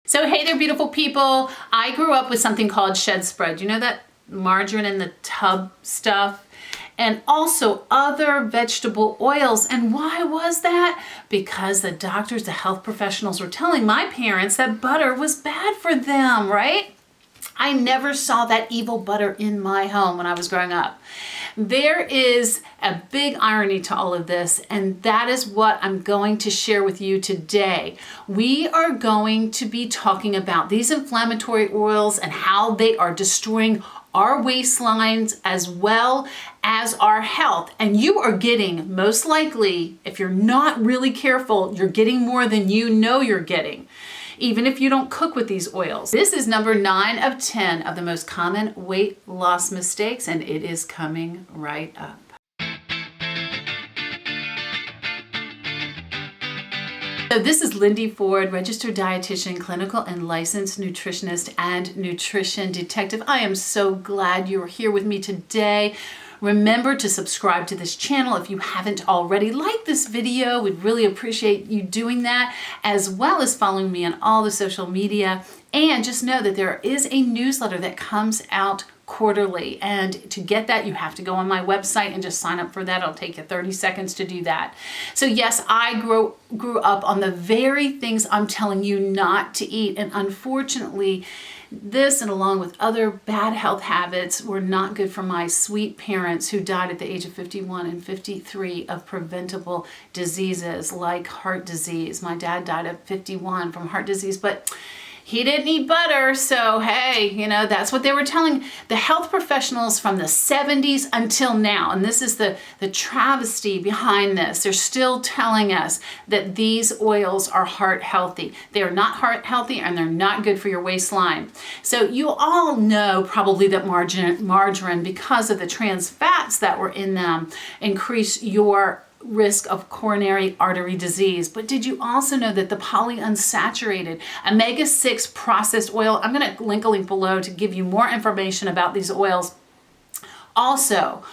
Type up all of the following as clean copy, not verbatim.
So hey there, beautiful people. I grew up with something called shed spread. You know that margarine in the tub stuff? And also other vegetable oils. And why was that? Because the doctors, the health professionals were telling my parents that butter was bad for them, right? I never saw that evil butter in my home when I was growing up. There is a big irony to all of this, and that is what I'm going to share with you today. We are going to be talking about these inflammatory oils and how they are destroying our waistlines as well as our health. And you are getting, most likely, if you're not really careful, you're getting more than you know you're getting, even if you don't cook with these oils. This is number 9 of 10 of the most common weight loss mistakes, and it is coming right up. So this is Lindy Ford, registered dietitian, clinical and licensed nutritionist and nutrition detective. I am so glad you're here with me today. Remember to subscribe to this channel if you haven't already. Like this video, we'd really appreciate you doing that, as well as following me on all the social media. And just know that there is a newsletter that comes out quarterly, and to get that you have to go on my website and just sign up for that. It'll take you 30 seconds to do that. So yes, I grew up on the very things I'm telling you not to eat, and unfortunately this, and along with other bad health habits, were not good for my sweet parents who died at the age of 51 and 53 of preventable diseases like heart disease. My dad died at 51 from heart disease, but he didn't eat butter, so hey, you know, that's what they were telling the health professionals from the 70s until now. And this is the travesty behind this. They're still telling us that these oils are heart healthy. They are not heart healthy, and they're not good for your waistline. So you all know probably that margarine, because of the trans fats that were in them, increase your risk of coronary artery disease. But did you also know that the polyunsaturated omega-6 processed oil, I'm going to link a link below to give you more information about these oils, also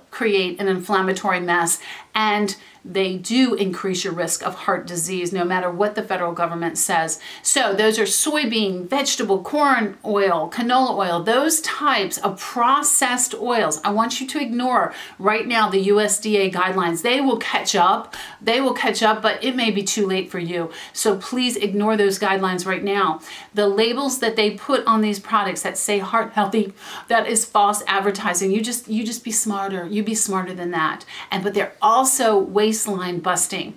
create an inflammatory mess, and they do increase your risk of heart disease no matter what the federal government says. So those are soybean, vegetable, corn oil, canola oil, those types of processed oils. I want you to ignore right now the USDA guidelines. They will catch up, but it may be too late for you. So please ignore those guidelines right now. The labels that they put on these products that say heart healthy, that is false advertising. You just be smarter. You be smarter than that. But they're also waistline busting.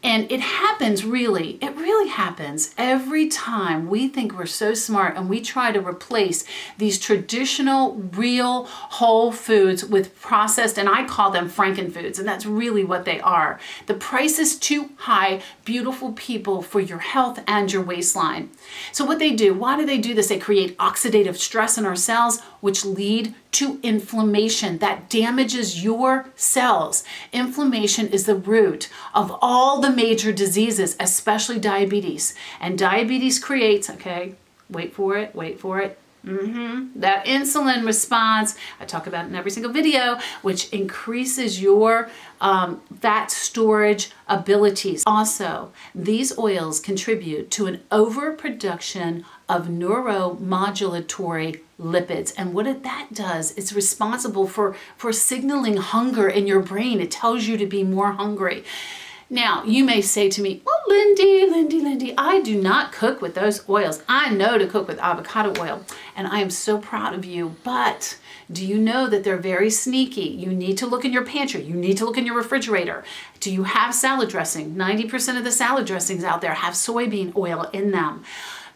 And it happens, it really happens every time we think we're so smart and we try to replace these traditional, real, whole foods with processed, and I call them frankenfoods, and that's really what they are. The price is too high, beautiful people, for your health and your waistline. So what they do, why do they do this? They create oxidative stress in our cells, which lead to inflammation that damages your cells. Inflammation is the root of all the major diseases, especially diabetes. And diabetes creates, okay, wait for it, that insulin response, I talk about in every single video, which increases your fat storage abilities. Also, these oils contribute to an overproduction of neuromodulatory lipids. And what that does, it's responsible for signaling hunger in your brain. It tells you to be more hungry. Now, you may say to me, well, Lindy, I do not cook with those oils. I know to cook with avocado oil, and I am so proud of you, but do you know that they're very sneaky? You need to look in your pantry. You need to look in your refrigerator. Do you have salad dressing? 90% of the salad dressings out there have soybean oil in them.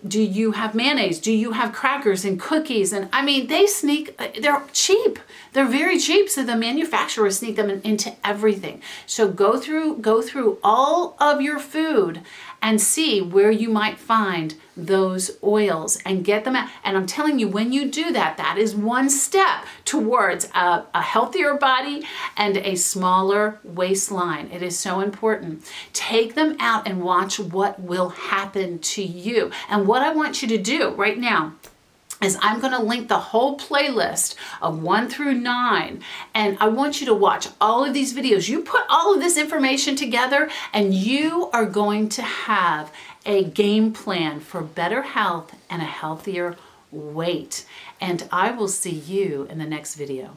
Do you have mayonnaise? Do you have crackers and cookies? And I mean, they're cheap. They're very cheap. So the manufacturers sneak them into everything. So go through all of your food and see where you might find those oils and get them out. And I'm telling you, when you do that, that is one step towards a healthier body and a smaller waistline. It is so important. Take them out and watch what will happen to you. And what I want you to do right now is I'm going to link the whole playlist of 1 through 9, and I want you to watch all of these videos. You put all of this information together and you are going to have a game plan for better health and a healthier weight. And I will see you in the next video.